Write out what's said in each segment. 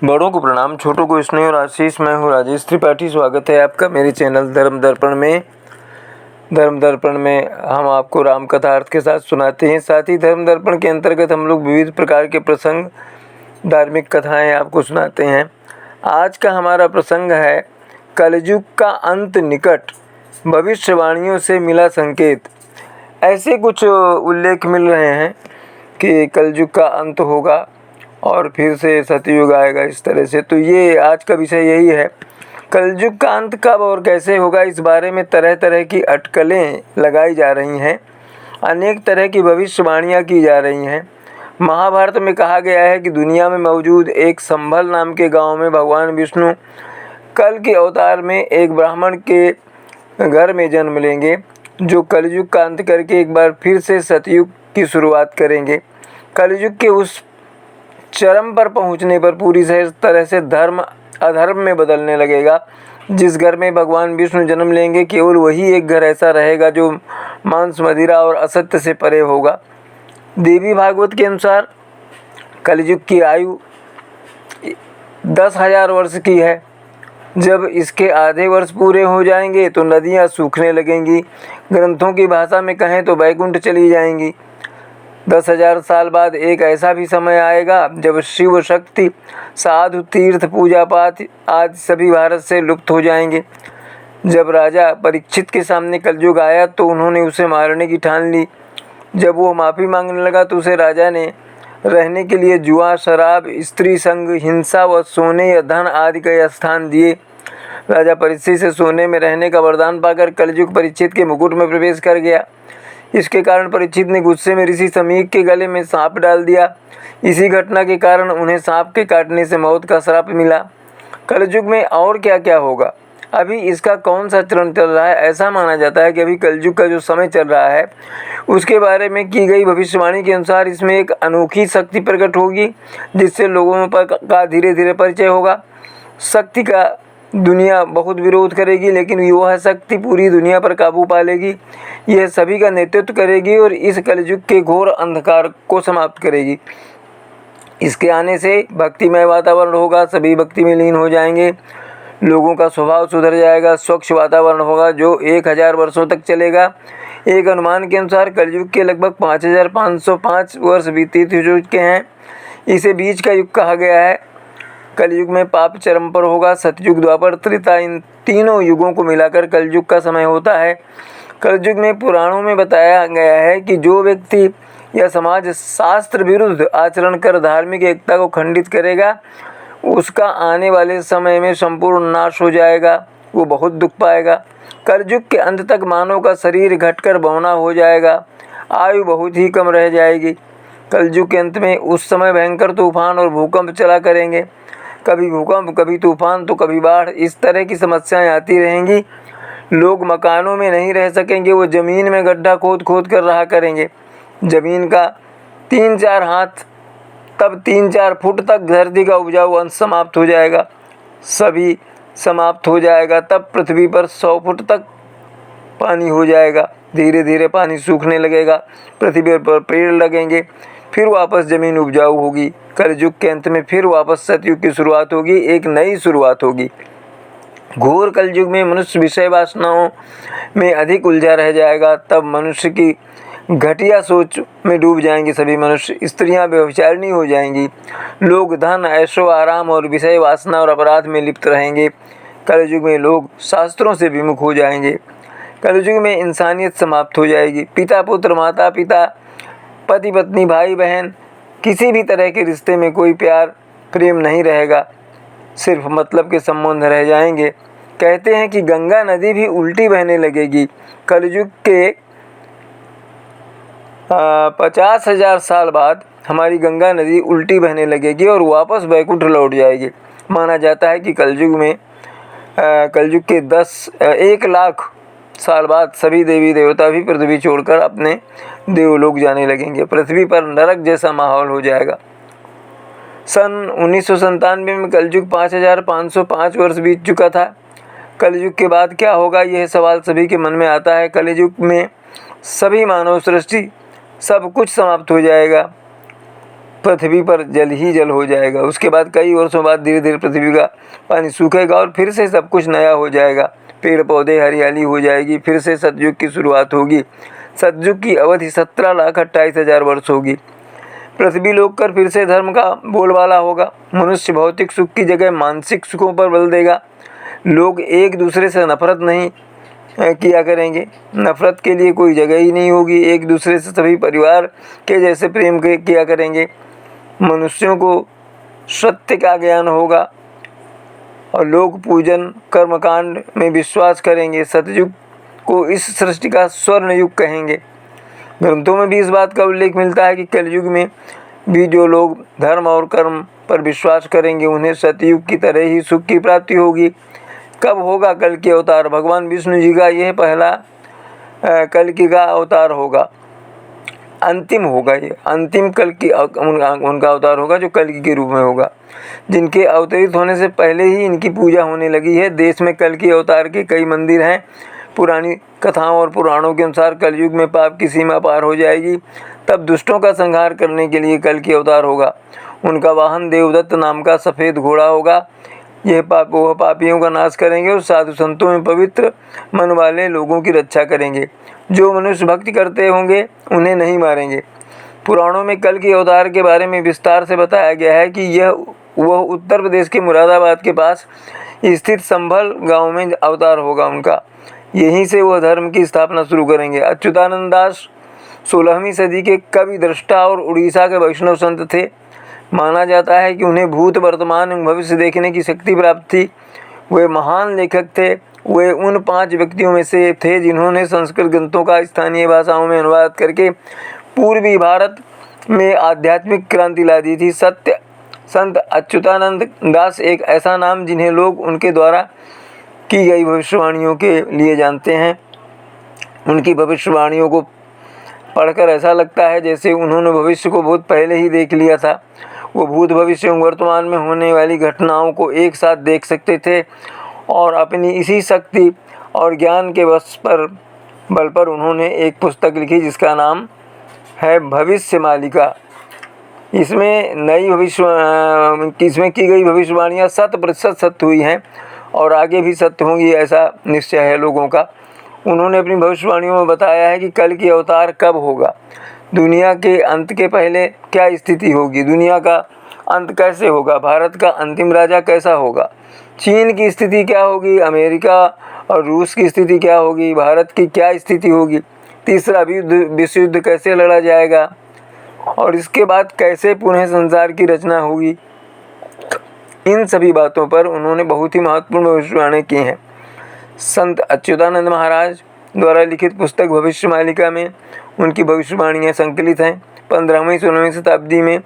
बड़ों को प्रणाम, छोटों को स्नेह और आशीष। मैं हूँ राजेश त्रिपाठी। स्वागत है आपका मेरे चैनल धर्म दर्पण में। धर्म दर्पण में हम आपको राम कथा अर्थ के साथ सुनाते हैं। साथ ही धर्म दर्पण के अंतर्गत हम लोग विविध प्रकार के प्रसंग, धार्मिक कथाएं आपको सुनाते हैं। आज का हमारा प्रसंग है कलयुग का अंत निकट, भविष्यवाणियों से मिला संकेत। ऐसे कुछ उल्लेख मिल रहे हैं कि कलयुग का अंत होगा और फिर से सतयुग आएगा, इस तरह से। तो ये आज का विषय यही है, कलयुग का अंत कब और कैसे होगा। इस बारे में तरह तरह की अटकलें लगाई जा रही हैं, अनेक तरह की भविष्यवाणियाँ की जा रही हैं। महाभारत में कहा गया है कि दुनिया में मौजूद एक संभल नाम के गांव में भगवान विष्णु कल के अवतार में एक ब्राह्मण के घर में जन्म लेंगे, जो कलयुग का अंत करके एक बार फिर से सतयुग की शुरुआत करेंगे। कलयुग के उस चरम पर पहुंचने पर पूरी तरह से धर्म अधर्म में बदलने लगेगा। जिस घर में भगवान विष्णु जन्म लेंगे, केवल वही एक घर ऐसा रहेगा जो मांस, मदिरा और असत्य से परे होगा। देवी भागवत के अनुसार कलयुग की आयु 10,000 वर्ष की है। जब इसके आधे वर्ष पूरे हो जाएंगे तो नदियाँ सूखने लगेंगी। ग्रंथों की भाषा में कहें तो वैकुंठ चली जाएंगी। 10,000 साल बाद एक ऐसा भी समय आएगा जब शिव शक्ति, साधु, तीर्थ, पूजा पाठ आदि सभी भारत से लुप्त हो जाएंगे। जब राजा परीक्षित के सामने कलयुग आया तो उन्होंने उसे मारने की ठान ली। जब वो माफ़ी मांगने लगा तो उसे राजा ने रहने के लिए जुआ, शराब, स्त्री संग, हिंसा व सोने या धन आदि के स्थान दिए। राजा परीक्षित से सोने में रहने का वरदान पाकर कलयुग परीक्षित के मुकुट में प्रवेश कर गया। इसके कारण परीक्षित ने गुस्से में ऋषि समीक के गले में सांप डाल दिया। इसी घटना के कारण उन्हें सांप के काटने से मौत का श्राप मिला। कलयुग में और क्या क्या होगा, अभी इसका कौन सा चरण चल रहा है। ऐसा माना जाता है कि अभी कलयुग का जो समय चल रहा है उसके बारे में की गई भविष्यवाणी के अनुसार इसमें एक अनोखी शक्ति प्रकट होगी, जिससे लोगों का धीरे धीरे परिचय होगा। शक्ति का दुनिया बहुत विरोध करेगी, लेकिन वह शक्ति पूरी दुनिया पर काबू पा लेगी। यह सभी का नेतृत्व करेगी और इस कलयुग के घोर अंधकार को समाप्त करेगी। इसके आने से भक्तिमय वातावरण होगा, सभी भक्ति में लीन हो जाएंगे। लोगों का स्वभाव सुधर जाएगा, स्वच्छ वातावरण होगा जो 1,000 वर्षों तक चलेगा। एक अनुमान के अनुसार कलयुग के लगभग 5,505 वर्ष बीत चुके हैं। इसे बीच का युग कहा गया है। कलयुग में पाप चरम पर होगा। सतयुग, द्वापर, त्रेता, इन तीनों युगों को मिलाकर कलयुग का समय होता है। कलयुग में पुराणों में बताया गया है कि जो व्यक्ति या समाज शास्त्र विरुद्ध आचरण कर धार्मिक एकता को खंडित करेगा, उसका आने वाले समय में संपूर्ण नाश हो जाएगा। वो बहुत दुख पाएगा। कलयुग के अंत तक मानव का शरीर घटकर बौना हो जाएगा, आयु बहुत ही कम रह जाएगी। कलयुग के अंत में उस समय भयंकर तूफान और भूकंप चला करेंगे। कभी भूकंप, कभी तूफान तो कभी बाढ़, इस तरह की समस्याएं आती रहेंगी। लोग मकानों में नहीं रह सकेंगे, वो ज़मीन में गड्ढा खोद खोद कर रहा करेंगे। ज़मीन का 3-4 हाथ, तब 3-4 फुट तक धरती का उपजाऊ अंश समाप्त हो जाएगा। सभी समाप्त हो जाएगा। तब पृथ्वी पर 100 फुट तक पानी हो जाएगा। धीरे धीरे पानी सूखने लगेगा, पृथ्वी पर पेड़ लगेंगे, फिर वापस ज़मीन उपजाऊ होगी। कलयुग के अंत में फिर वापस सतयुग की शुरुआत होगी, एक नई शुरुआत होगी। घोर कलयुग में मनुष्य विषय वासनाओं में अधिक उलझा रह जाएगा। तब मनुष्य की घटिया सोच में डूब जाएंगे सभी मनुष्य। स्त्रियां व्यभिचारिणी हो जाएंगी। लोग धन, ऐशो आराम और विषय वासना और अपराध में लिप्त रहेंगे। कलयुग में लोग शास्त्रों से विमुख हो जाएंगे। कलयुग में इंसानियत समाप्त हो जाएगी। पिता पुत्र, माता पिता, पति पत्नी, भाई बहन, किसी भी तरह के रिश्ते में कोई प्यार प्रेम नहीं रहेगा, सिर्फ मतलब के संबंध रह जाएंगे। कहते हैं कि गंगा नदी भी उल्टी बहने लगेगी। कलयुग के 50,000 साल बाद हमारी गंगा नदी उल्टी बहने लगेगी और वापस वैकुंठ लौट जाएगी। माना जाता है कि कलयुग के 1 लाख साल बाद सभी देवी देवता भी पृथ्वी छोड़कर अपने देवलोक जाने लगेंगे। पृथ्वी पर नरक जैसा माहौल हो जाएगा। सन 1997 में कलयुग 5,505 वर्ष बीत चुका था। कलयुग के बाद क्या होगा, यह सवाल सभी के मन में आता है। कलयुग में सभी मानव सृष्टि सब कुछ समाप्त हो जाएगा। पृथ्वी पर जल ही जल हो जाएगा। उसके बाद कई वर्षों बाद धीरे धीरे पृथ्वी का पानी सूखेगा और फिर से सब कुछ नया हो जाएगा, पेड़ पौधे हरियाली हो जाएगी, फिर से सतयुग की शुरुआत होगी। सतयुग की अवधि 17,28,000 वर्ष होगी। पृथ्वी लोक कर फिर से धर्म का बोलबाला होगा। मनुष्य भौतिक सुख की जगह मानसिक सुखों पर बल देगा। लोग एक दूसरे से नफरत नहीं किया करेंगे, नफरत के लिए कोई जगह ही नहीं होगी। एक दूसरे से सभी परिवार के जैसे प्रेम किया करेंगे। मनुष्यों को सत्य का ज्ञान होगा और लोग पूजन कर्मकांड में विश्वास करेंगे। सतयुग को इस सृष्टि का स्वर्ण युग कहेंगे। ग्रंथों में भी इस बात का उल्लेख मिलता है कि कलयुग में भी जो लोग धर्म और कर्म पर विश्वास करेंगे उन्हें सतयुग की तरह ही सुख की प्राप्ति होगी। कब होगा कल की अवतार? भगवान विष्णु जी का यह पहला कल की का अवतार होगा, अंतिम होगा। ये अंतिम कल की उनका अवतार होगा जो कल की के रूप में होगा, जिनके अवतरित होने से पहले ही इनकी पूजा होने लगी है। देश में कल की अवतार के कई मंदिर हैं। पुरानी कथाओं और पुराणों के अनुसार कलयुग में पाप की सीमा पार हो जाएगी, तब दुष्टों का संहार करने के लिए कल की अवतार होगा। उनका वाहन देवदत्त नाम का सफ़ेद घोड़ा होगा। यह वह पापियों का नाश करेंगे और साधु संतों में पवित्र मन वाले लोगों की रक्षा करेंगे। जो मनुष्य भक्ति करते होंगे उन्हें नहीं मारेंगे। पुराणों में कल की अवतार के बारे में विस्तार से बताया गया है कि वह उत्तर प्रदेश के मुरादाबाद के पास स्थित संभल गांव में अवतार होगा उनका। यहीं से वह धर्म की स्थापना शुरू करेंगे। अच्युतानंद दास 16वीं सदी के कवि, दृष्टा और उड़ीसा के वैष्णव संत थे। माना जाता है कि उन्हें भूत, वर्तमान एवं भविष्य देखने की शक्ति प्राप्त थी। वे महान लेखक थे। वे उन 5 व्यक्तियों में से थे जिन्होंने संस्कृत ग्रंथों का स्थानीय भाषाओं में अनुवाद करके पूर्वी भारत में आध्यात्मिक क्रांति ला दी थी। संत अच्युतानंद दास एक ऐसा नाम जिन्हें लोग उनके द्वारा की गई भविष्यवाणियों के लिए जानते हैं। उनकी भविष्यवाणियों को पढ़कर ऐसा लगता है जैसे उन्होंने भविष्य को बहुत पहले ही देख लिया था। वो भूत, भविष्य एवं वर्तमान में होने वाली घटनाओं को एक साथ देख सकते थे और अपनी इसी शक्ति और ज्ञान के बल पर उन्होंने एक पुस्तक लिखी जिसका नाम है भविष्य मालिका। इसमें की गई भविष्यवाणियाँ 100% सत्य हुई हैं और आगे भी सत्य होंगी, ऐसा निश्चय है लोगों का। उन्होंने अपनी भविष्यवाणियों में बताया है कि कल की अवतार कब होगा, दुनिया के अंत के पहले क्या स्थिति होगी, दुनिया का अंत कैसे होगा, भारत का अंतिम राजा कैसा होगा, चीन की स्थिति क्या होगी, अमेरिका और रूस की स्थिति क्या होगी, भारत की क्या स्थिति होगी, तीसरा विश्व युद्ध कैसे लड़ा जाएगा और इसके बाद कैसे पुनः संसार की रचना होगी। इन सभी बातों पर उन्होंने बहुत ही महत्वपूर्ण भविष्यवाणी की हैं। संत अच्युतानंद महाराज द्वारा लिखित पुस्तक भविष्य मालिका में उनकी भविष्यवाणियाँ संकलित हैं। 15वीं-16वीं शताब्दी में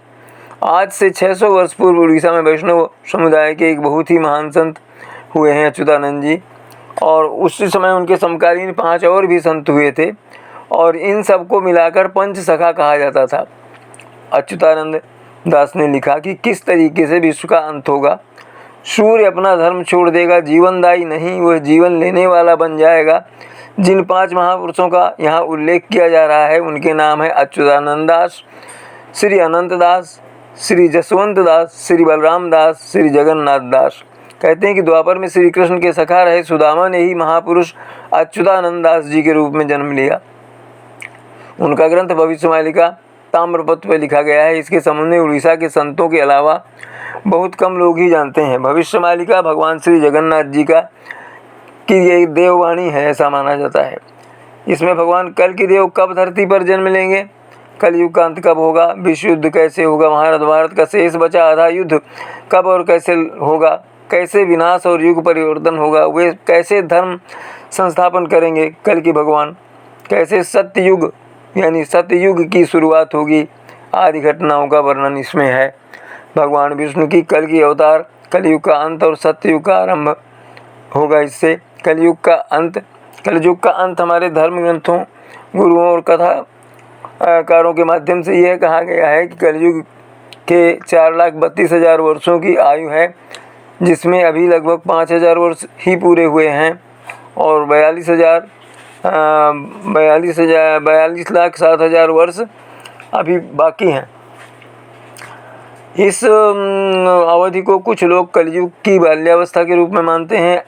आज से 600 वर्ष पूर्व उड़ीसा में वैष्णव समुदाय के एक बहुत ही महान संत हुए हैं अच्युतानंद जी, और उसी समय उनके समकालीन 5 और भी संत हुए थे और इन सबको मिलाकर पंच सखा कहा जाता था। अच्युतानंद दास ने लिखा कि किस तरीके से विश्व का अंत होगा। सूर्य अपना धर्म छोड़ देगा, जीवनदायी नहीं वह जीवन लेने वाला बन जाएगा। जिन 5 महापुरुषों का यहाँ उल्लेख किया जा रहा है उनके नाम है अच्युतानंद दास, श्री अनंत दास, श्री जसवंत दास, श्री बलराम दास, श्री जगन्नाथ दास। कहते हैं कि द्वापर में श्री कृष्ण के सखा रहे सुदामा ने ही महापुरुष अच्युतानंद दास जी के रूप में जन्म लिया। उनका ग्रंथ भविष्य मालिका ताम्रपत्र पर लिखा गया है। इसके संबंध में उड़ीसा के संतों के अलावा बहुत कम लोग ही जानते हैं। भविष्य मालिका भगवान श्री जगन्नाथ जी की ये देववाणी है, ऐसा माना जाता है। इसमें भगवान कल की देव कब धरती पर जन्म लेंगे, कलयुग का अंत कब होगा, विश्व युद्ध कैसे होगा, भारत का शेष बचा आधा युद्ध कब और कैसे होगा, कैसे विनाश और युग परिवर्तन होगा, वे कैसे धर्म संस्थापन करेंगे कल की भगवान, कैसे सत्ययुग यानी सतयुग की शुरुआत होगी, आदि घटनाओं का वर्णन इसमें है। भगवान विष्णु की कल की अवतार, कलयुग का अंत और सत्ययुग का आरंभ होगा। इससे कलयुग का अंत हमारे धर्म ग्रंथों, गुरुओं और कथाकारों के माध्यम से यह कहा गया है कि कलयुग के 4,32,000 वर्षों की आयु है, जिसमें अभी लगभग 5,000 वर्ष ही पूरे हुए हैं और 42,07,000 वर्ष अभी बाकी हैं। इस अवधि को कुछ लोग कलयुग की बाल्यावस्था के रूप में मानते हैं।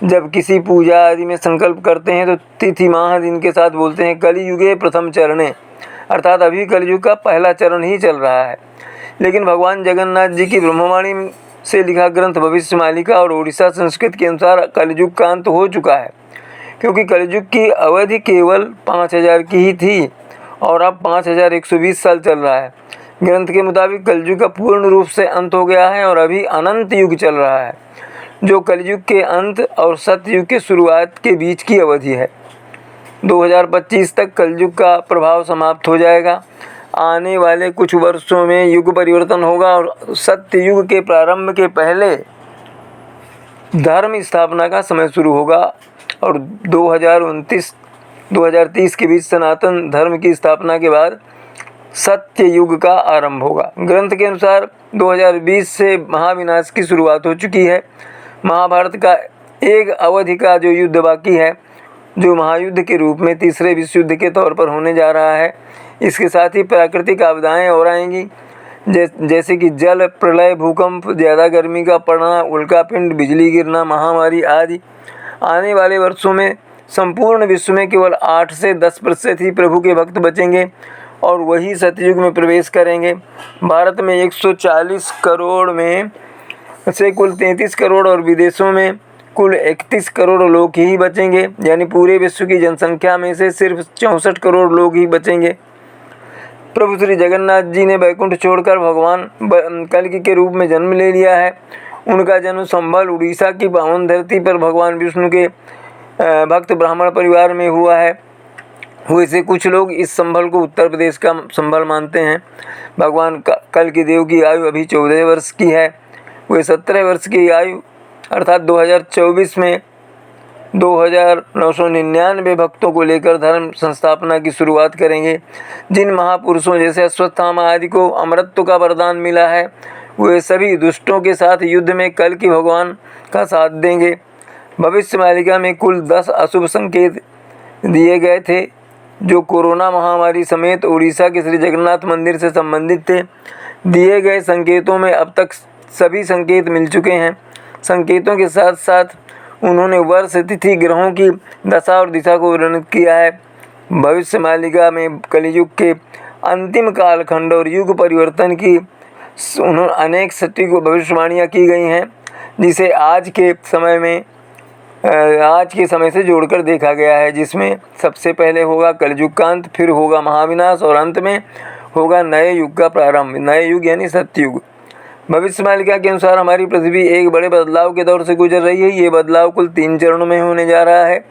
जब किसी पूजा आदि में संकल्प करते हैं तो तिथि माह दिन के साथ बोलते हैं कलियुगे प्रथम चरणे, अर्थात अभी कलयुग का पहला चरण ही चल रहा है। लेकिन भगवान जगन्नाथ जी की ब्रह्मवाणी से लिखा ग्रंथ भविष्यमालिका और ओडिशा संस्कृत के अनुसार कलयुग का अंत हो चुका है, क्योंकि कलयुग की अवधि केवल 5000 की ही थी और अब 5120 साल चल रहा है। ग्रंथ के मुताबिक कलयुग का पूर्ण रूप से अंत हो गया है और अभी अनंत युग चल रहा है, जो कलयुग के अंत और सतयुग के शुरुआत के बीच की अवधि है। 2025 तक कलयुग का प्रभाव समाप्त हो जाएगा। आने वाले कुछ वर्षों में युग परिवर्तन होगा और सत्ययुग के प्रारंभ के पहले धर्म स्थापना का समय शुरू होगा और 2029-2030 के बीच सनातन धर्म की स्थापना के बाद सत्य युग का आरंभ होगा। ग्रंथ के अनुसार 2020 से महाविनाश की शुरुआत हो चुकी है। महाभारत का एक अवधि का जो युद्ध बाकी है, जो महायुद्ध के रूप में तीसरे विश्व युद्ध के तौर पर होने जा रहा है, इसके साथ ही प्राकृतिक आपदाएं और आएंगी, जैसे कि जल प्रलय, भूकंप, ज़्यादा गर्मी का पड़ना, उल्कापिंड, बिजली गिरना, महामारी आदि। आने वाले वर्षों में संपूर्ण विश्व में केवल 8 से 10% ही प्रभु के भक्त बचेंगे और वही सतयुग में प्रवेश करेंगे। भारत में 140 करोड़ में से कुल 33 करोड़ और विदेशों में कुल 31 करोड़ लोग ही बचेंगे, यानी पूरे विश्व की जनसंख्या में से सिर्फ 64 करोड़ लोग ही बचेंगे। प्रभु श्री जगन्नाथ जी ने वैकुंठ छोड़कर भगवान कल्कि के रूप में जन्म ले लिया है। उनका जन्म संभल उड़ीसा की पावन धरती पर भगवान विष्णु के भक्त ब्राह्मण परिवार में हुआ है। वैसे कुछ लोग इस संभल को उत्तर प्रदेश का संभल मानते हैं। भगवान कल्कि देव की आयु अभी 14 वर्ष की है। वे 17 वर्ष की आयु अर्थात 2024 में 2999 भक्तों को लेकर धर्म संस्थापना की शुरुआत करेंगे। जिन महापुरुषों जैसे अश्वत्थामा आदि को अमरत्व का वरदान मिला है, वे सभी दुष्टों के साथ युद्ध में कल्कि भगवान का साथ देंगे। भविष्यमालिका में कुल 10 अशुभ संकेत दिए गए थे, जो कोरोना महामारी समेत उड़ीसा के श्री जगन्नाथ मंदिर से संबंधित थे। दिए गए संकेतों में अब तक सभी संकेत मिल चुके हैं। संकेतों के साथ साथ उन्होंने वर्ष, तिथि, ग्रहों की दशा और दिशा को वर्णित किया है। भविष्यमालिका में कलियुग के अंतिम कालखंड और युग परिवर्तन की उन्होंने अनेक सटीक भविष्यवाणियाँ की गई हैं, जिसे आज के समय से जोड़कर देखा गया है, जिसमें सबसे पहले होगा कलयुग का अंत, फिर होगा महाविनाश और अंत में होगा नए युग का प्रारंभ। नए युग यानी सत्ययुग। भविष्यमालिका के अनुसार हमारी पृथ्वी एक बड़े बदलाव के दौर से गुजर रही है। ये बदलाव कुल 3 चरणों में होने जा रहा है।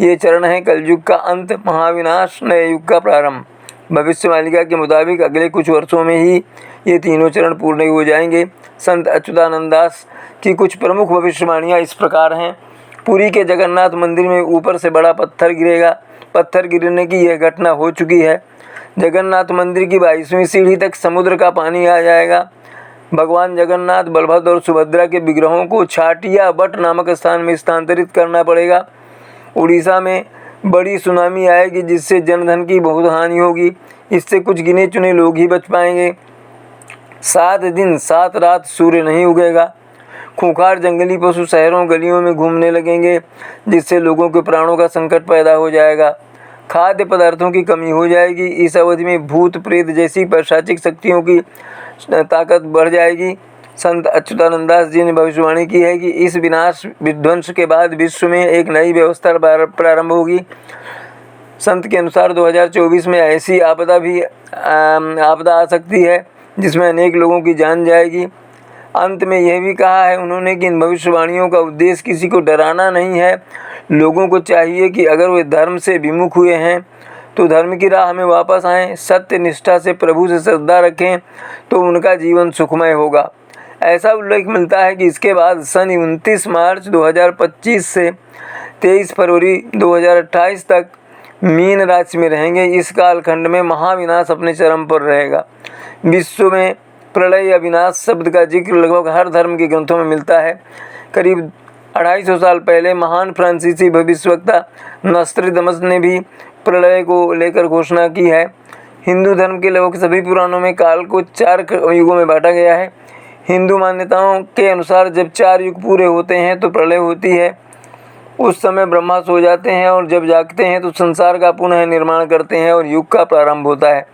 ये चरण है कलयुग का अंत, महाविनाश, नए युग का प्रारंभ। भविष्यमालिका के मुताबिक अगले कुछ वर्षों में ही ये तीनों चरण पूर्ण हो जाएंगे। संत अच्युतानंद दास की कुछ प्रमुख भविष्यवाणियाँ इस प्रकार हैं। पुरी के जगन्नाथ मंदिर में ऊपर से बड़ा पत्थर गिरेगा। पत्थर गिरने की यह घटना हो चुकी है। जगन्नाथ मंदिर की 22वीं सीढ़ी तक समुद्र का पानी आ जाएगा। भगवान जगन्नाथ, बलभद्र और सुभद्रा के विग्रहों को छाटिया बट नामक स्थान में स्थानांतरित करना पड़ेगा। उड़ीसा में बड़ी सुनामी आएगी, जिससे जनधन की बहुत हानि होगी। इससे कुछ गिने चुने लोग ही बच पाएंगे। 7 दिन 7 रात सूर्य नहीं उगेगा। खूंखार जंगली पशु शहरों गलियों में घूमने लगेंगे, जिससे लोगों के प्राणों का संकट पैदा हो जाएगा। खाद्य पदार्थों की कमी हो जाएगी। इस अवधि में भूत प्रेत जैसी पैशाचिक शक्तियों की ताकत बढ़ जाएगी। संत अच्युतानंद दास जी ने भविष्यवाणी की है कि इस विनाश विध्वंस के बाद विश्व में एक नई व्यवस्था प्रारंभ होगी। संत के अनुसार 2024 में ऐसी आपदा आ सकती है जिसमें अनेक लोगों की जान जाएगी। अंत में यह भी कहा है उन्होंने कि इन भविष्यवाणियों का उद्देश्य किसी को डराना नहीं है। लोगों को चाहिए कि अगर वे धर्म से विमुख हुए हैं तो धर्म की राह में वापस आएं, सत्य निष्ठा से प्रभु से श्रद्धा रखें, तो उनका जीवन सुखमय होगा। ऐसा उल्लेख मिलता है कि इसके बाद सन 29 मार्च 2025 से 23 फरवरी 2028 तक मीन राशि में रहेंगे। इस कालखंड में महाविनाश अपने चरम पर रहेगा। विश्व में प्रलय या विनाश शब्द का जिक्र लगभग हर धर्म के ग्रंथों में मिलता है। करीब 250 साल पहले महान फ्रांसीसी भविष्यवक्ता नोस्ट्राडामस ने भी प्रलय को लेकर घोषणा की है। हिंदू धर्म के लगभग सभी पुराणों में काल को 4 युगों में बांटा गया है। हिंदू मान्यताओं के अनुसार जब 4 युग पूरे होते हैं तो प्रलय होती है। उस समय ब्रह्मा सो जाते हैं और जब जागते हैं तो संसार का पुनः निर्माण करते हैं और युग का प्रारंभ होता है।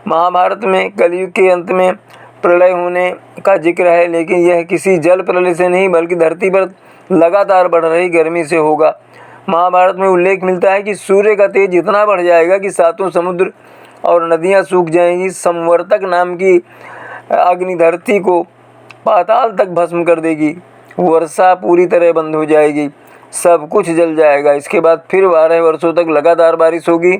महाभारत में कलयुग के अंत में प्रलय होने का जिक्र है, लेकिन यह किसी जल प्रलय से नहीं बल्कि धरती पर लगातार बढ़ रही गर्मी से होगा। महाभारत में उल्लेख मिलता है कि सूर्य का तेज इतना बढ़ जाएगा कि 7 समुद्र और नदियां सूख जाएंगी। संवर्तक नाम की अग्नि धरती को पाताल तक भस्म कर देगी। वर्षा पूरी तरह बंद हो जाएगी, सब कुछ जल जाएगा। इसके बाद फिर 12 वर्षों तक लगातार बारिश होगी,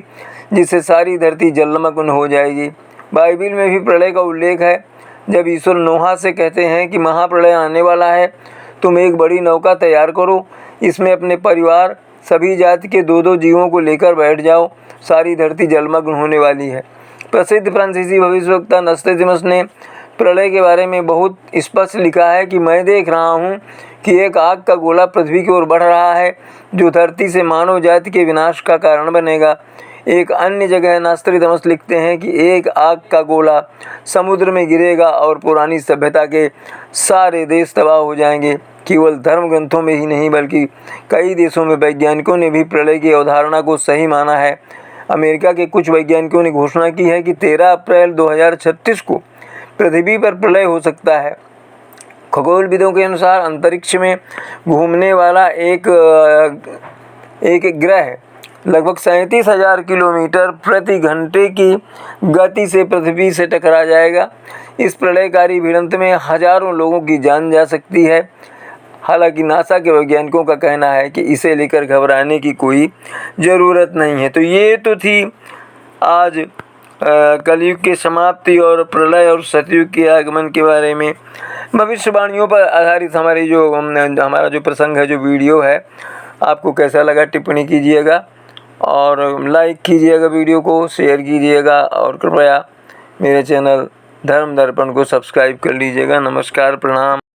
जिससे सारी धरती जलमग्न हो जाएगी। बाइबिल में भी प्रलय का उल्लेख है। जब ईश्वर नोहा से कहते हैं कि महाप्रलय आने वाला है, तुम एक बड़ी नौका तैयार करो, इसमें अपने परिवार सभी जाति के 2-2 जीवों को लेकर बैठ जाओ, सारी धरती जलमग्न होने वाली है। प्रसिद्ध फ्रांसीसी भविष्यवक्ता नोस्ट्रेडमस ने प्रलय के बारे में बहुत स्पष्ट लिखा है कि मैं देख रहा हूँ कि एक आग का गोला पृथ्वी की ओर बढ़ रहा है, जो धरती से मानव जाति के विनाश का कारण बनेगा। एक अन्य जगह नोस्ट्रेडमस लिखते हैं कि एक आग का गोला समुद्र में गिरेगा और पुरानी सभ्यता के सारे देश तबाह हो जाएंगे। केवल धर्म ग्रंथों में ही नहीं बल्कि कई देशों में वैज्ञानिकों ने भी प्रलय की अवधारणा को सही माना है। अमेरिका के कुछ वैज्ञानिकों ने घोषणा की है कि 13 अप्रैल 2036 को पृथ्वी पर प्रलय हो सकता है। खगोलविदों के अनुसार अंतरिक्ष में घूमने वाला एक ग्रह लगभग 37,000 किलोमीटर प्रति घंटे की गति से पृथ्वी से टकरा जाएगा। इस प्रलयकारी भिड़ंत में हजारों लोगों की जान जा सकती है। हालांकि नासा के वैज्ञानिकों का कहना है कि इसे लेकर घबराने की कोई ज़रूरत नहीं है। तो ये तो थी आज कलयुग की समाप्ति और प्रलय और सतयुग के आगमन के बारे में भविष्यवाणियों पर आधारित हमारा जो प्रसंग है, जो वीडियो है, आपको कैसा लगा टिप्पणी कीजिएगा और लाइक कीजिएगा, वीडियो को शेयर कीजिएगा और कृपया मेरे चैनल धर्म दर्पण को सब्सक्राइब कर लीजिएगा। नमस्कार, प्रणाम।